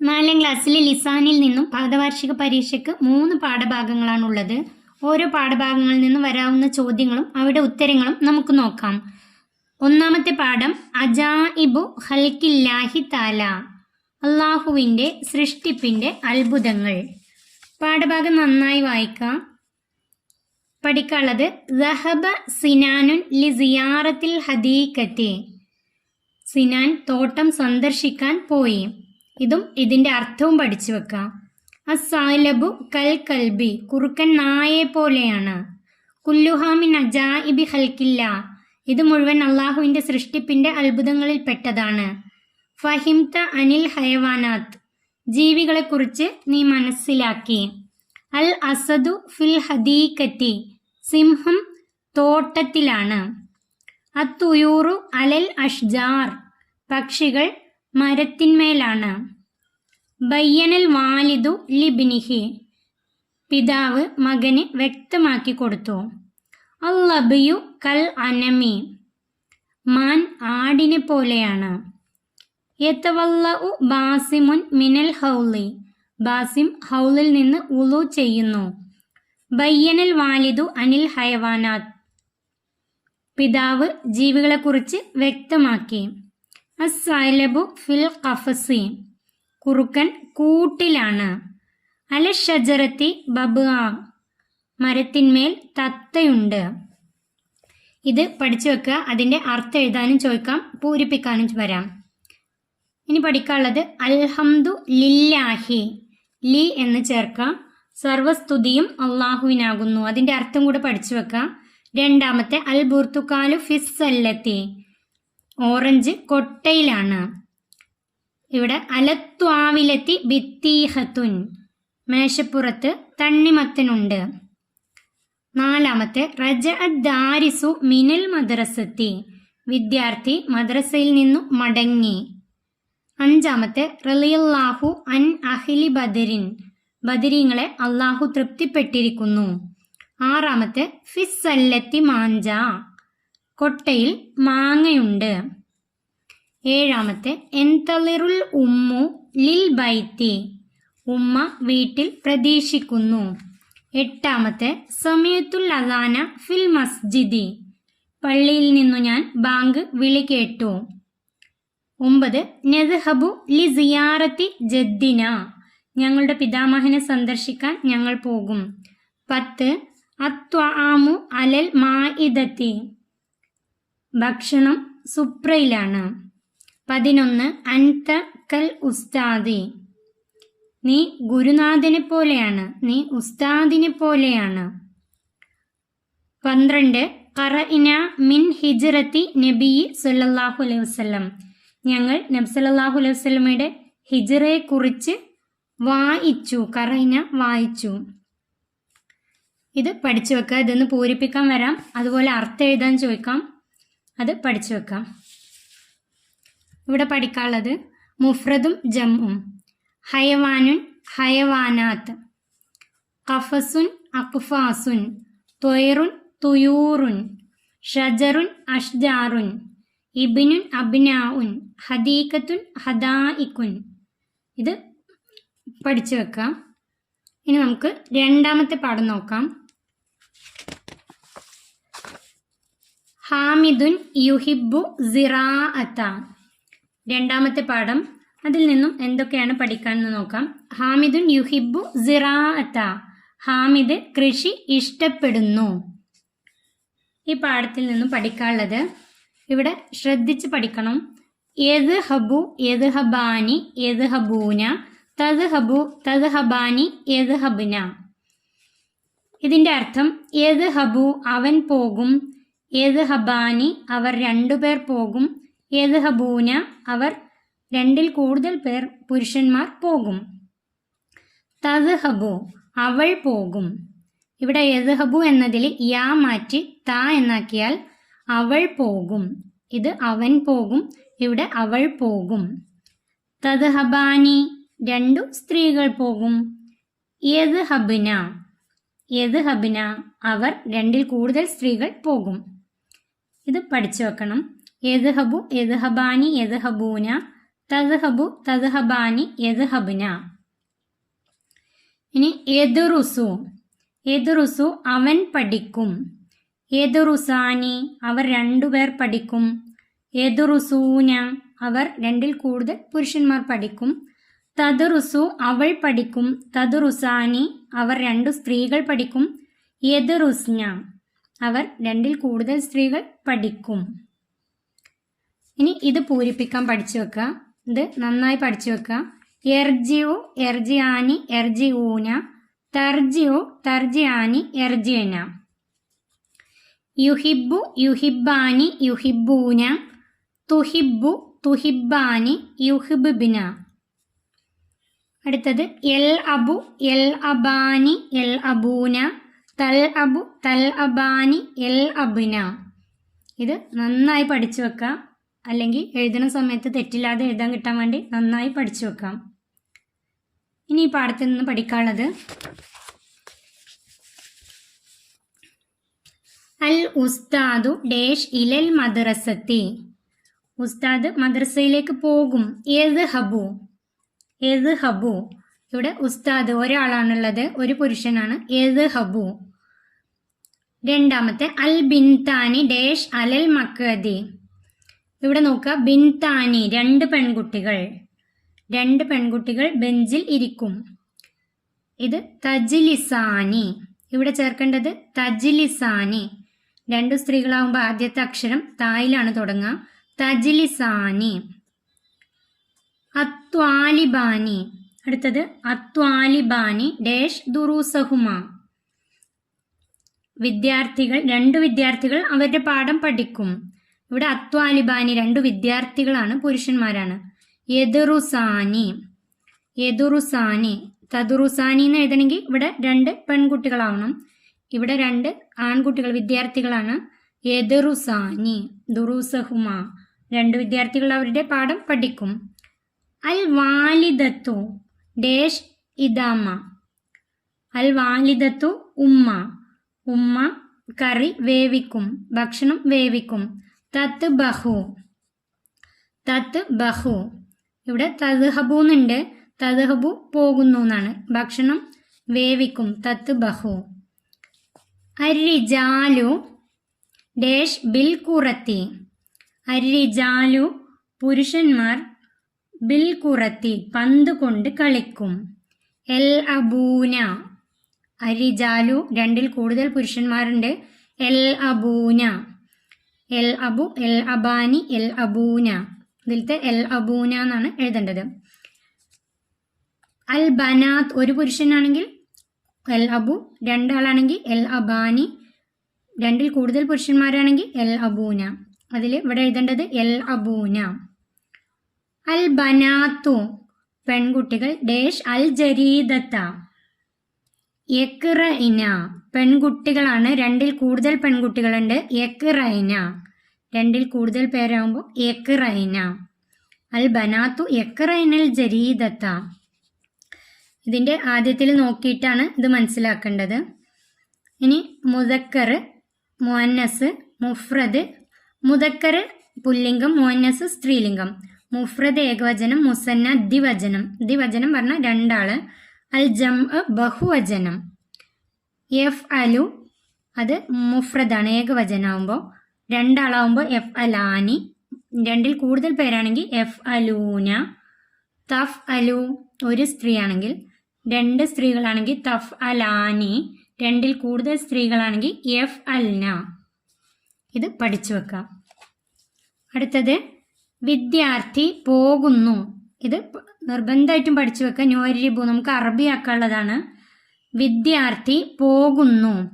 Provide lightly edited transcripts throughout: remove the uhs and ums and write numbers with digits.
4ാം ക്ലാസ്സിലെ ലിസാനിൽ നിന്നും പാദവാർഷിക പരീക്ഷയ്ക്ക് 3 പാഠഭാഗങ്ങളാണുള്ളത്. ഓരോ പാഠഭാഗങ്ങളിൽ നിന്നും വരാവുന്ന ചോദ്യങ്ങളും അവയുടെ ഉത്തരങ്ങളും നമുക്ക് നോക്കാം. ഒന്നാമത്തെ പാഠം അജായിബു ഖൽഖില്ലാഹി തആല, അള്ളാഹുവിൻ്റെ സൃഷ്ടിപ്പിൻ്റെ അത്ഭുതങ്ങൾ. പാഠഭാഗം നന്നായി വായിക്കാം. പഠിക്കാനുള്ളത് ദഹബ സിനാനുൻ ലി സിയാറത്തിൽ ഹദീഖത്തി, സിനാൻ തോട്ടം സന്ദർശിക്കാൻ പോയി. ഇതും ഇതിൻ്റെ അർത്ഥവും പഠിച്ചു വെക്കാം. അസ്സാലബു കൽ കൽബി, കുറുക്കൻ നായെ പോലെയാണ്. കുല്ലുഹാമിൻ അജാഇബി ഖൽഖില്ല, ഇത് മുഴുവൻ അള്ളാഹുവിൻ്റെ സൃഷ്ടിപ്പിൻ്റെ അത്ഭുതങ്ങളിൽ പെട്ടതാണ്. ഫഹിംത അനിൽ ഹയവാനാത്ത്, ജീവികളെക്കുറിച്ച് നീ മനസ്സിലാക്കി. അൽ അസദു ഫിൽ ഹദീഖത്തി, സിംഹം തോട്ടത്തിലാണ്. അത്തുയൂറു അലൽ അഷ്ജാർ, പക്ഷികൾ മരത്തിന്മേലാണ്. ബയ്യനൽ വാലിദു ലിബ്നിഹി, പിതാവ് മകന് വ്യക്തമാക്കി കൊടുത്തു. അല്ലബിയു കൽ അനമി, മാൻ ആടിനെ പോലെയാണ്. യതവല്ലഉ ബാസിമുൻ മിനൽ ഹൗലി, ബാസിം ഹൗലിൽ നിന്ന് ഉളു ചെയ്യുന്നു. ബയ്യനൽ വാലിദു അനിൽ ഹയവാനാത്ത്, പിതാവ് ജീവികളെക്കുറിച്ച് വ്യക്തമാക്കി. അസ്സൈലബു ഫിൽ ഖഫസി, കുറുക്കൻ കൂട്ടിലാണ്. അല ഷജറത്തി ബബ്ആ, മരത്തിന്മേൽ തത്തയുണ്ട്. ഇത് പഠിച്ചു വെക്കുക. അതിൻ്റെ അർത്ഥം എഴുതാനും ചോദിക്കാം, പൂരിപ്പിക്കാനും വരാം. ഇനി പഠിക്കാനുള്ളത് അൽഹംദു ലില്ലാഹി, ലി എന്ന് ചേർക്കാം. സർവസ്തുതിയും അള്ളാഹുവിനാകുന്നു, അതിൻ്റെ അർത്ഥം കൂടെ പഠിച്ചു വെക്കാം. രണ്ടാമത്തെ അൽ ബുർത്തുക്കാലു ഫിസ്സല്ലത്തി, ഓറഞ്ച് കൊട്ടയിലാണ്. ഇവിടെ അലത്വാവിലെത്തി ബിത്തീഹത്തുൻ, മേശപ്പുറത്ത് തണ്ണിമത്തനുണ്ട്. നാലാമത്തെ റജ ദാരിസു മിനൽ മദ്രസത്തി, വിദ്യാർത്ഥി മദ്രസയിൽ നിന്നു മടങ്ങി. അഞ്ചാമത്തെ റളിയല്ലാഹു അൻ അഹ്ലി ബദരിൻ, ബദരീങ്ങളെ അള്ളാഹു തൃപ്തിപ്പെട്ടിരിക്കുന്നു. ആറാമത്തെ ഫിസ്സല്ലത്തി മാഞ്ച, കൊട്ടയിൽ മാങ്ങയുണ്ട്. ഏഴാമത്തെ എൻതളിറുൽ ഉമ്മു ലിൽ ബൈത്തി, ഉമ്മ വീട്ടിൽ പ്രതീക്ഷിക്കുന്നു. എട്ടാമത്തെ സമയത്തുൽ അദാന ഫിൽ മസ്ജിദി, പള്ളിയിൽ നിന്നു ഞാൻ ബാങ്ക് വിളി കേട്ടു. 9 നദ്ഹബു ലി സിയാറത്തി ജദ്ദിന, ഞങ്ങളുടെ പിതാമഹനെ സന്ദർശിക്കാൻ ഞങ്ങൾ പോകും. 10 അത്വാമു അലൽ മാഇദത്തി, ഭക്ഷണം സുപ്രയിലാണ്. 11 അൻത കൽ ഉസ്താദി, നീ ഗുരുനാഥനെ പോലെയാണ്, നീ ഉസ്താദിനെ പോലെയാണ്. 12 ഖറഇന മിൻ ഹിജ്റത്തി നബി സല്ലല്ലാഹു അലൈഹി വസല്ലം, ഞങ്ങൾ നബി സല്ലല്ലാഹു അലൈഹി വസല്ലമയുടെ ഹിജ്റയെ കുറിച്ച് വായിച്ചു. ഖറഇന വായിച്ചു. ഇത് പഠിച്ചു വെക്കുക. ഇതൊന്ന് പൂരിപ്പിക്കാൻ വരാം, അതുപോലെ അർത്ഥം എഴുതാൻ ചോദിക്കാം, അത് പഠിച്ചു വെക്കാം. ഇവിടെ പഠിക്കാനുള്ളത് മുഫ്രദും ജംഉം. ഹയവാനുൻ ഹയവാനാത്ത്, ഖഫസുൻ അഖ്ഫാസുൻ, ത്വയ്റുൻ തുയൂറുൻ, ഷജറുൻ അഷ്ജാറുൻ, ഇബ്നുൻ അബ്നാഉൻ, ഹദീഖത്തുൻ ഹദായിഖുൻ. ഇത് പഠിച്ചു വെക്കാം. ഇനി നമുക്ക് രണ്ടാമത്തെ പാഠം നോക്കാം. ഹാമിദുൻ യുഹിബ്ബു സിറാഅത, രണ്ടാമത്തെ പാഠം. അതിൽ നിന്നും എന്തൊക്കെയാണ് പഠിക്കാനെന്ന് നോക്കാം. ഹാമിദുൻ യുഹിബ്ബു സിറാഅത, ഹാമിദ് കൃഷി ഇഷ്ടപ്പെടുന്നു. ഈ പാഠത്തിൽ നിന്നും പഠിക്കാനുള്ളത് ഇവിടെ ശ്രദ്ധിച്ച് പഠിക്കണം. യദ്ഹബു യദ്ഹബാനി യദ്ഹബൂന, തദ്ഹബു തദ്ഹബാനി യദ്ഹബ്ന. ഇതിൻ്റെ അർത്ഥം യദ്ഹബു അവൻ പോകും, യദ്ഹബാനി അവർ രണ്ടുപേർ പോകും, യദ്ഹബൂന അവർ രണ്ടിൽ കൂടുതൽ പേർ പുരുഷന്മാർ പോകും. തദ്ഹബു അവൾ പോകും. ഇവിടെ യദ്ഹബു എന്നതിൽ യാ മാറ്റി താ എന്നാക്കിയാൽ അവൾ പോകും. ഇത് അവൻ പോകും, ഇവിടെ അവൾ പോകും. തദ്ഹബാനി രണ്ടു സ്ത്രീകൾ പോകും. യദ്ഹബ്ന യദ്ഹബ്ന അവർ രണ്ടിൽ കൂടുതൽ സ്ത്രീകൾ പോകും. ഇത് പഠിച്ചു വെക്കണം. യദ്ഹബു യദ്ഹബാനി യദ്ഹബൂന തദ്ഹബു തദ്ഹബാനി യദ്ഹബ്ന. ഇനി യദ്റുസു. യദ്റുസു അവൻ പഠിക്കും. യദ്റുസാനി അവർ രണ്ടുപേർ പഠിക്കും. യദ്റുസൂന അവർ രണ്ടിൽ കൂടുതൽ പുരുഷന്മാർ പഠിക്കും. തദ്റുസു അവൾ പഠിക്കും. തദ്റുസാനി അവർ രണ്ടു സ്ത്രീകൾ പഠിക്കും. യദ്റുസ്ന അവർ രണ്ടിൽ കൂടുതൽ സ്ത്രീകൾ പഠിക്കും. ഇനി ഇത് പൂരിപ്പിക്കാൻ പഠിച്ചു വെക്കുക. ഇത് നന്നായി പഠിച്ചു വെക്കുക. എർജിഉ എർജിയാനി എർജിഊന. തർജിഉ തർജിയാനി എർജിയന. യുഹിബ്ബു യുഹിബ്ബാനി യുഹിബ്ബൂന. തുഹിബ്ബു തുഹിബ്ബാനി യുഹിബ്ബിന. അടുത്തത് എൽ അബു എൽ അബാനി എൽ അബൂന. തൽ അബു തൽ അബാനി എൽ അബിന. ഇത് നന്നായി പഠിച്ചു വെക്കാം. അല്ലെങ്കിൽ എഴുതുന്ന സമയത്ത് തെറ്റില്ലാതെ എഴുതാൻ കിട്ടാൻ വേണ്ടി നന്നായി പഠിച്ചു വെക്കാം. ഇനി ഈ പാഠത്തിൽ നിന്ന് പഠിക്കാനുള്ളത് അൽ ഉസ്താദു ഡേഷ് ഇലൽ മദ്രസത്തി. ഉസ്താദ് മദ്രസയിലേക്ക് പോകും. യദ്ഹബു യദ്ഹബു. ഇവിടെ ഉസ്താദ് ഒരാളാണുള്ളത്, ഒരു പുരുഷനാണ്. യദ്ഹബു. രണ്ടാമത്തെ അൽ ബിൻതാനി ഡേഷ് അലൽ മക്കദി. ഇവിടെ നോക്കുക, ബിൻതാനി രണ്ട് പെൺകുട്ടികൾ. രണ്ട് പെൺകുട്ടികൾ ബെഞ്ചിൽ ഇരിക്കും. ഇത് തജ്ലിസാനി. ഇവിടെ ചേർക്കേണ്ടത് തജ്ലിസാനി. രണ്ടു സ്ത്രീകളാവുമ്പോൾ ആദ്യത്തെ അക്ഷരം തായിലാണ് തുടങ്ങുക. തജ്ലിസാനി. അത്വാലിബാനി. അടുത്തത് അത്വാലിബാനി ഡേഷ് ദുറൂസഹുമ. വിദ്യാർത്ഥികൾ, രണ്ടു വിദ്യാർത്ഥികൾ അവരുടെ പാഠം പഠിക്കും. ഇവിടെ അത്വാലിബാനി രണ്ടു വിദ്യാർത്ഥികളാണ്, പുരുഷന്മാരാണ്. യദ്റുസാനി യദ്റുസാനി. തദ്റുസാനി എന്ന് എഴുതണമെങ്കിൽ ഇവിടെ രണ്ട് പെൺകുട്ടികളാവണം. ഇവിടെ രണ്ട് ആൺകുട്ടികൾ വിദ്യാർത്ഥികളാണ്. യദ്റുസാനി ദുറൂസഹുമ. രണ്ട് വിദ്യാർത്ഥികൾ അവരുടെ പാഠം പഠിക്കും. അൽ വാലിദത്തു ഡേഷ് ഇദാമ. അൽ വാലിദത്തു ഉമ്മ. ഉമ്മ കറി വേവിക്കും, ഭക്ഷണം വേവിക്കും. തത്ത് ബഹു തത്ത് ബഹു. ഇവിടെ തദ്ഹബു എന്നുണ്ട്. തദ്ഹബു പോകുന്നു എന്നാണ്. ഭക്ഷണം വേവിക്കും. തത്ത് ബഹു. അരിജാലു ഡേഷ് ബിൽ കുറത്തി. അരിജാലു പുരുഷന്മാർ ബിൽ കുറത്തി പന്ത് കൊണ്ട് കളിക്കും. എൽ അബൂന. അരിജാലു രണ്ടിൽ കൂടുതൽ പുരുഷന്മാരുണ്ട്. എൽ അബൂന. എൽ അബു എൽ അബാനി എൽ അബൂന. ഇതിലത്തെ എൽ അബൂന എന്നാണ് എഴുതേണ്ടത്. അൽ ബനാത്ത് ഒരു പുരുഷനാണെങ്കിൽ എൽ അബു, രണ്ടാളാണെങ്കിൽ എൽ അബാനി, രണ്ടിൽ കൂടുതൽ പുരുഷന്മാരാണെങ്കിൽ എൽ അബൂന. അതിൽ ഇവിടെ എഴുതേണ്ടത് എൽ അബൂന. അൽ ബനാത്തു പെൺകുട്ടികൾ ഡേഷ് അൽ ജരീദത്ത. യക്റഇന പെൺകുട്ടികളാണ്, രണ്ടിൽ കൂടുതൽ പെൺകുട്ടികളുണ്ട്. യക്റഇന രണ്ടിൽ കൂടുതൽ പേരാകുമ്പോൾ യക്റഇന. അൽ ബനാത്തു യക്റഇനൽ ജരീദത്ത. ഇതിൻ്റെ ആദ്യത്തിൽ നോക്കിയിട്ടാണ് ഇത് മനസ്സിലാക്കേണ്ടത്. ഇനി മുദക്കർ, മുഅന്നസ്, മുഫ്രദ്. മുദക്കർ പുല്ലിംഗം, മുഅന്നസ് സ്ത്രീലിംഗം. മുഫ്രദ് ഏകവചനം, മുസന്ന ദ്വിവചനം. ദ്വിവചനം പറഞ്ഞാൽ രണ്ടാള്. അൽ ജംഅ് ബഹുവചനം. എഫ് അലു അത് മുഫ്രദാണ്, ഏകവചനാവുമ്പോൾ. രണ്ടാളാവുമ്പോൾ എഫ് അലാനി, രണ്ടിൽ കൂടുതൽ പേരാണെങ്കിൽ എഫ് അലൂന. തഫ് അലു ഒരു സ്ത്രീയാണെങ്കിൽ, രണ്ട് സ്ത്രീകളാണെങ്കിൽ തഫ് അലാനി, രണ്ടിൽ കൂടുതൽ സ്ത്രീകളാണെങ്കിൽ എഫ് അൽന. ഇത് പഠിച്ചു വെക്കാം. അടുത്തത് വിദ്യാർത്ഥി പോകുന്നു. ഇത് നിർബന്ധമായിട്ടും പഠിച്ചു വെക്കുക. നുവരിബു നമുക്ക് അറബി ആക്കാനുള്ളതാണ്. വിദ്യാർത്ഥി പോകുന്നു.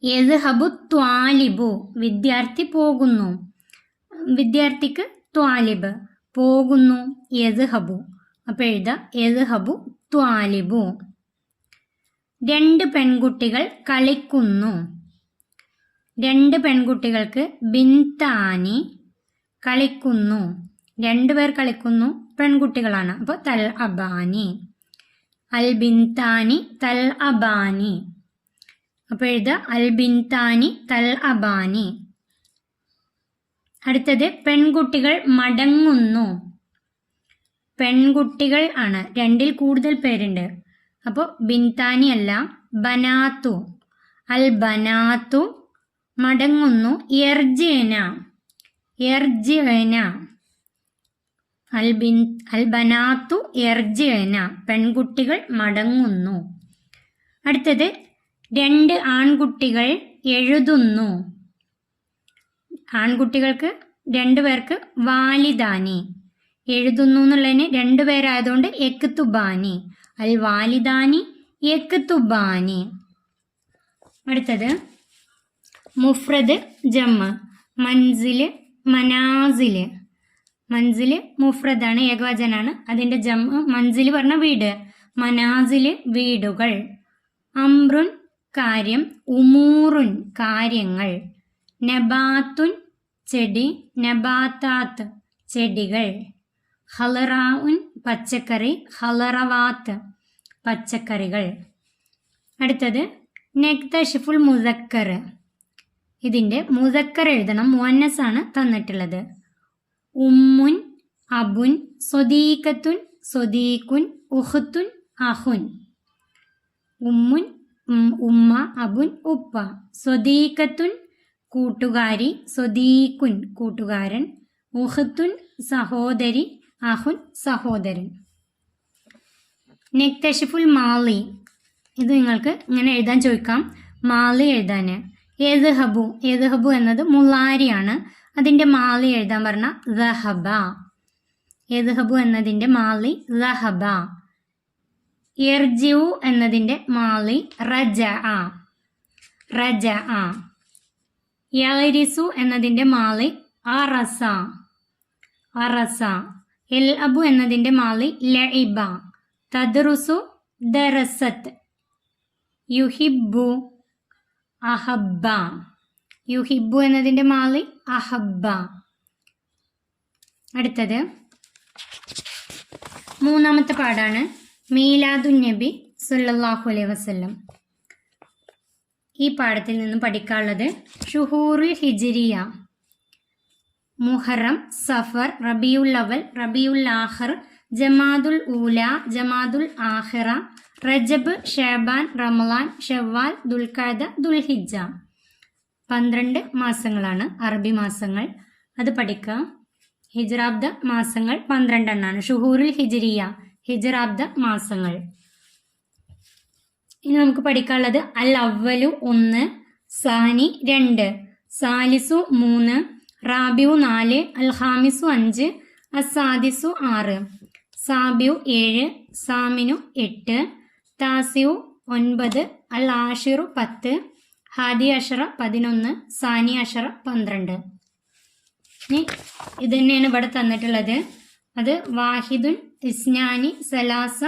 യദ്ഹബു ത്വാലിബു വിദ്യാർത്ഥി പോകുന്നു. വിദ്യാർത്ഥിക്ക് ത്വാലിബ് പോകുന്നു. യദ്ഹബു അപ്പോൾ എഴുതാം യദ്ഹബു ത്വാലിബു. രണ്ട് പെൺകുട്ടികൾ കളിക്കുന്നു. രണ്ട് പെൺകുട്ടികൾക്ക് ബിൻതാനി കളിക്കുന്നു. രണ്ടുപേർ കളിക്കുന്നു, പെൺകുട്ടികളാണ്. അപ്പോൾ തൽ അബാനി. അൽ ബിൻതാനി തൽ അബാനി. അപ്പോൾ എഴുതുക അൽ ബിൻതാനി തൽ അബാനി. അടുത്തത് പെൺകുട്ടികൾ മടങ്ങുന്നു. പെൺകുട്ടികൾ ആണ്, രണ്ടിൽ കൂടുതൽ പേരുണ്ട്. അപ്പോൾ ബിൻതാനി അല്ല, ബനാത്തു. അൽ ബനാത്തു മടങ്ങുന്നു, യർജിഅന യർജിഅന. അൽ ബനാത്തു യർജിഅന, പെൺകുട്ടികൾ മടങ്ങുന്നു. അടുത്തത് 2 ആൺകുട്ടികൾ എഴുതുന്നു. ആൺകുട്ടികൾക്ക് 2 പേർക്ക് വാലിദാനി. എഴുതുന്നു എന്നുള്ളതിന് 2 പേരായതുകൊണ്ട് യക്തുബാനി. അൽ വാലിദാനി യക്തുബാനി. അടുത്തത് മുഫ്രദ് ജമ്മ. മൻസില് മനാസില്. മൻസില് മുഫ്രദാണ്, ഏകവചനാണ്. അതിൻ്റെ ജമ്മ മൻസില് പറഞ്ഞ വീട്, മനാസില് വീടുകൾ. അംറുൻ കാര്യം, ഉമൂറുൻ കാര്യങ്ങൾ. നബാത്തുൻ ചെടി, നബാത്താത്ത് ചെടികൾ. ഹലറാഉൻ പച്ചക്കറി, ഹലറവാത്ത് പച്ചക്കറികൾ. അടുത്തത് നക്തഷിഫുൽ മുസക്കർ. ഇതിൻ്റെ മുസക്കർ എഴുതണം, മുഅന്നസ് ആണ് തന്നിട്ടുള്ളത്. ഉമ്മുൻ അബുൻ, സ്വദീഖത്തുൻ സ്വദീഖുൻ, ഉഖ്തുൻ അഖുൻ. ഉമ്മുൻ ഉമ്മ, അബുൻ ഉപ്പ. സ്വദീഖത്തുൻ കൂട്ടുകാരി, സ്വദീഖുൻ കൂട്ടുകാരൻ, ഉഖ്തുൻ സഹോദരി, അഖുൻ സഹോദരൻ. നക്തഷിഫുൽ മാലി. ഇത് നിങ്ങൾക്ക് ഇങ്ങനെ എഴുതാൻ ചോദിക്കാം, മാലി എഴുതാൻ. യദ്ഹബു, യദ്ഹബു എന്നത് മുളാരിയാണ്. അതിൻ്റെ മാലി എഴുതാൻ പറഞ്ഞ ദഹബ. യദ്ഹബു എന്നതിൻ്റെ മാലി ദഹബ. യർജിഉ എന്നതിൻ്റെ മാലി റജഅ, റജഅ. യഗ്രിസു എന്നതിൻ്റെ മാലി അറസ, അറസ. യൽഅബു എന്നതിൻ്റെ മാലി ലഇബ. തദ്റുസു ദറസത്ത്. യുഹിബ്ബു അഹബ്ബ. യുഹിബ്ബു എന്നതിൻ്റെ മാലി അഹബ്ബ. അടുത്തത് 3ാമത്തെ പാഠാണ് മീലാദുൻ നബി സല്ലല്ലാഹു അലൈഹി വസല്ലം. ഈ പാഠത്തിൽ നിന്നും പഠിക്കാനുള്ളത് ഷുഹൂറുൽ ഹിജ്രിയ. മുഹറം, സഫർ, റബിയുൽ അവൽ, റബിയുൽ ആഖിർ, ജമാദുൽ ഊല, ജമാദുൽ ആഖിറ, റജബ്, ഷഅബാൻ, റമളാൻ, ഷവ്വാൽ, ദുൽഖഅദ, ദുൽഹിജ്ജ. 12 മാസങ്ങളാണ് അറബി മാസങ്ങൾ. അത് പഠിക്കുക. ഹിജ്റാബ്ദ മാസങ്ങൾ 12 എണ്ണാണ്. ഷുഹൂറുൽ ഹിജ്രിയ, ഹിജ്റാബ്ദ മാസങ്ങൾ. ഇനി നമുക്ക് പഠിക്കാനുള്ളത് അൽ അവ്വലു 1, സാനി 2, സാലിസു 3, റാബിയു 4, അൽ ഖാമിസു 5, അസാദിസു 6, സാബിയു 7, സാമിനു 8, താസിയു 9, അൽ ആഷിറു 10, ഹാദി അഷറ 11, സാനി അഷറ 12. ഇനി ഇത് തന്നെയാണ് ഇവിടെ തന്നിട്ടുള്ളത്. അത് വാഹിദുൻ, ഇസ്നാനി, സലാസ,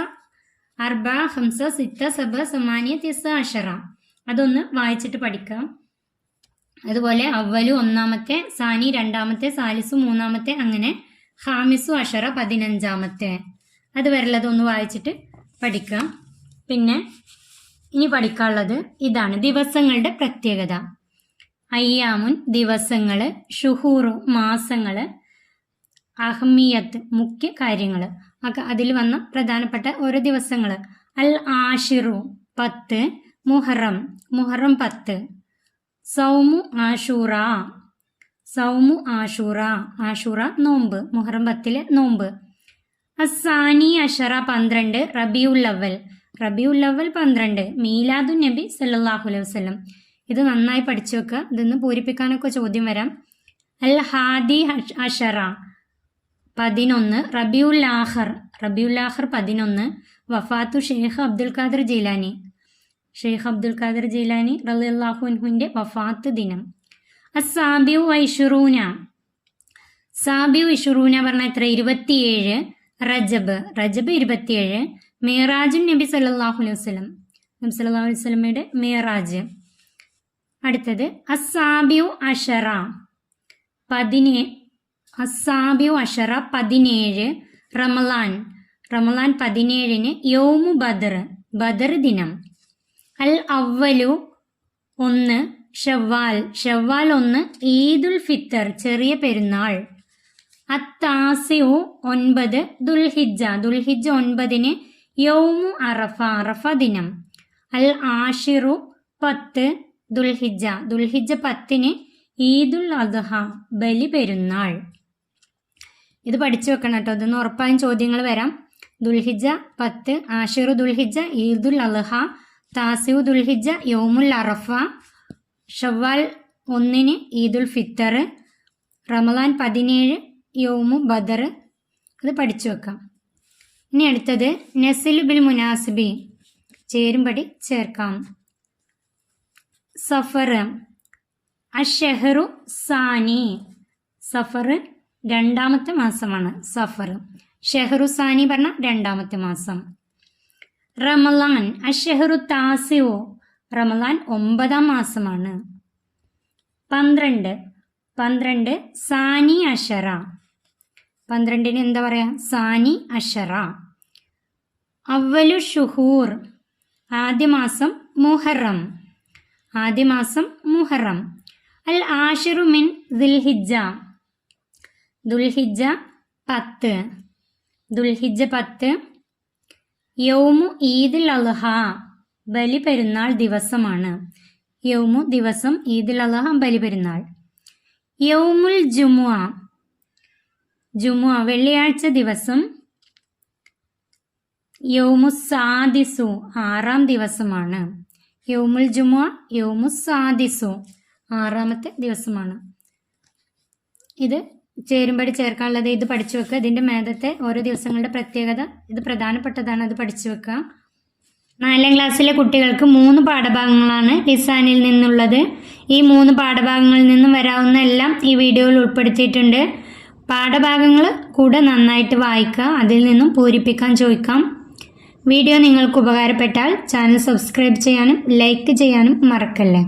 അർബ, ഹംസ, സിത്ത, സബ, സമാനിയ, തിസ, അഷറ. അതൊന്ന് വായിച്ചിട്ട് പഠിക്കാം. അതുപോലെ അവ്വലു 1ാമത്തെ, സാനി 2ാമത്തെ, സാലിസു 3ാമത്തെ, അങ്ങനെ ഖാമിസു അഷറ 15ാമത്തെ. അത് വരെയുള്ളതൊന്ന് വായിച്ചിട്ട് പഠിക്കാം. പിന്നെ ഇനി പഠിക്കാനുള്ളത് ഇതാണ് ദിവസങ്ങളുടെ പ്രത്യേകത. അയ്യാമുൻ ദിവസങ്ങൾ, ഷുഹൂറു മാസങ്ങൾ, അഹ്മിയത്ത് മുഖ്യ കാര്യങ്ങൾ. അതിൽ വന്ന പ്രധാനപ്പെട്ട ഓരോ ദിവസങ്ങൾ. അൽ ആഷിറു 10, മുഹറം, മുഹറം 10, സൗമു ആഷൂറ, സൗമു ആഷൂറ, ആഷൂറ നോമ്പ്, മുഹറം 10 നോമ്പ്. അസാനി അഷറ 12, റബിയുൽ അവൽ, റബിയുൽ അവൽ 12, മീലാദുൻ നബി സല്ലല്ലാഹു അലൈഹി വസല്ലം. ഇത് നന്നായി പഠിച്ചു വെക്കുക, ഇതൊന്ന് പൂരിപ്പിക്കാനൊക്കെ ചോദ്യം വരാം. അൽ ഹാദി അഷറ 11, റബിയുൽ ആഖിർ, റബിയുൽ ആഖിർ 11, വഫാത്തു ഷെയ്ഖ് അബ്ദുൽ ഖാദിർ ജീലാനി, ഷെയ്ഖ് അബ്ദുൽ ഖാദിർ ജീലാനി റളിയല്ലാഹു അൻഹുവിൻ്റെ വഫാത്ത് ദിനം. അസാബിയു വൈഷുറൂന, സാബിയു ഇഷുറൂന പറഞ്ഞാൽ എത്ര? 27. റജബ്, റജബ് 27. മിറാജുൻ നബി സല്ലല്ലാഹു അലൈഹി വസല്ലം, നബി സല്ലല്ലാഹു അലൈഹി വസല്ലമയുടെ മിറാജ്. അടുത്തത് അസാബിയു അഷറ 17, അസാബിയു അഷറ 17, റമളാൻ, റമളാൻ 17 യൗമു ബദർ, ബദർ ദിനം. അൽ അവ്വലു 1, ഷവ്വാൽ, ഷവ്വാൽ 1, ഈദുൽ ഫിത്തർ ചെറിയ പെരുന്നാൾ. അത്താസിഉ 9 ദുൽഹിജ്ജ 9 യൗമു അറഫ അറഫ ദിനം. അൽ ആഷിറു 10 ദുൽഹിജ്ജ 10 ഈദുൽ അദ്ഹ ബലി പെരുന്നാൾ. ഇത് പഠിച്ചു വെക്കണം കേട്ടോ, ഇതൊന്ന് ഉറപ്പായും ചോദ്യങ്ങൾ വരാം. ദുൽഹിജ്ജ 10, ആഷിറു ദുൽഹിജ്ജ ഈദുൽ അദ്ഹ, താസിഉ ദുൽഹിജ്ജ യൗമുൽ അറഫ, ഷവ്വാൽ 1 ഈദുൽ ഫിത്തർ, റമളാൻ 17 യൗമു ബദർ. ഇത് പഠിച്ചു വെക്കാം. ഇനി അടുത്തത് നസിലു ബിൽ മുനാസിബി, ചേരുംപടി ചേർക്കാം. സഫർ അഷ്ഹറു സാനി, സഫർ 2ാമത്തെ മാസമാണ് സഫർ. ഷെഹറു സാനി പറഞ്ഞ 2ാമത്തെ മാസം. റമളാൻ അഷ്ഹറു താസിഉ, റമളാൻ 9ാം മാസമാണ്. 12 സാനി അഷറ, 12ന് എന്താ പറയാ? സാനി അഷറ. അവലു ഷുഹൂർ, ആദ്യ മാസം മുഹറം, അൽ ആഷിറു മിൻ ദുൽഹിജ്ജ, ദുൽഹിജ്ജ 10 യൗമു ഈദുൽ അദ്ഹ, ബലി പെരുന്നാൾ ദിവസമാണ്. യൗമു ദിവസം, ഈദുൽ അദ്ഹ ബലി പെരുന്നാൾ. യൗമുൽ ജുമുഅ വെള്ളിയാഴ്ച ദിവസം. യൗമു സാദിസു 6ാം ദിവസമാണ്. യൗമുൽ ജുമുഅ യൗമു സാദിസു 6ാമത്തെ ദിവസമാണ്. ഇത് ചേരുംപടി ചേർക്കാനുള്ളത് ഇത് പഠിച്ചു വെക്കുക. ഇതിൻ്റെ മേധത്തെ ഓരോ ദിവസങ്ങളുടെ പ്രത്യേകത, ഇത് പ്രധാനപ്പെട്ടതാണ്, അത് പഠിച്ചു വെക്കുക. 4ാം ക്ലാസ്സിലെ കുട്ടികൾക്ക് 3 പാഠഭാഗങ്ങളാണ് ലിസാനിൽ നിന്നുള്ളത്. ഈ 3 പാഠഭാഗങ്ങളിൽ നിന്നും വരാവുന്ന എല്ലാം ഈ വീഡിയോയിൽ ഉൾപ്പെടുത്തിയിട്ടുണ്ട്. പാഠഭാഗങ്ങൾ കൂടെ നന്നായിട്ട് വായിക്കുക, അതിൽ നിന്നും പൂരിപ്പിക്കാൻ ചോദിക്കാം. വീഡിയോ നിങ്ങൾക്ക് ഉപകാരപ്പെട്ടാൽ ചാനൽ സബ്സ്ക്രൈബ് ചെയ്യാനും ലൈക്ക് ചെയ്യാനും മറക്കല്ലേ.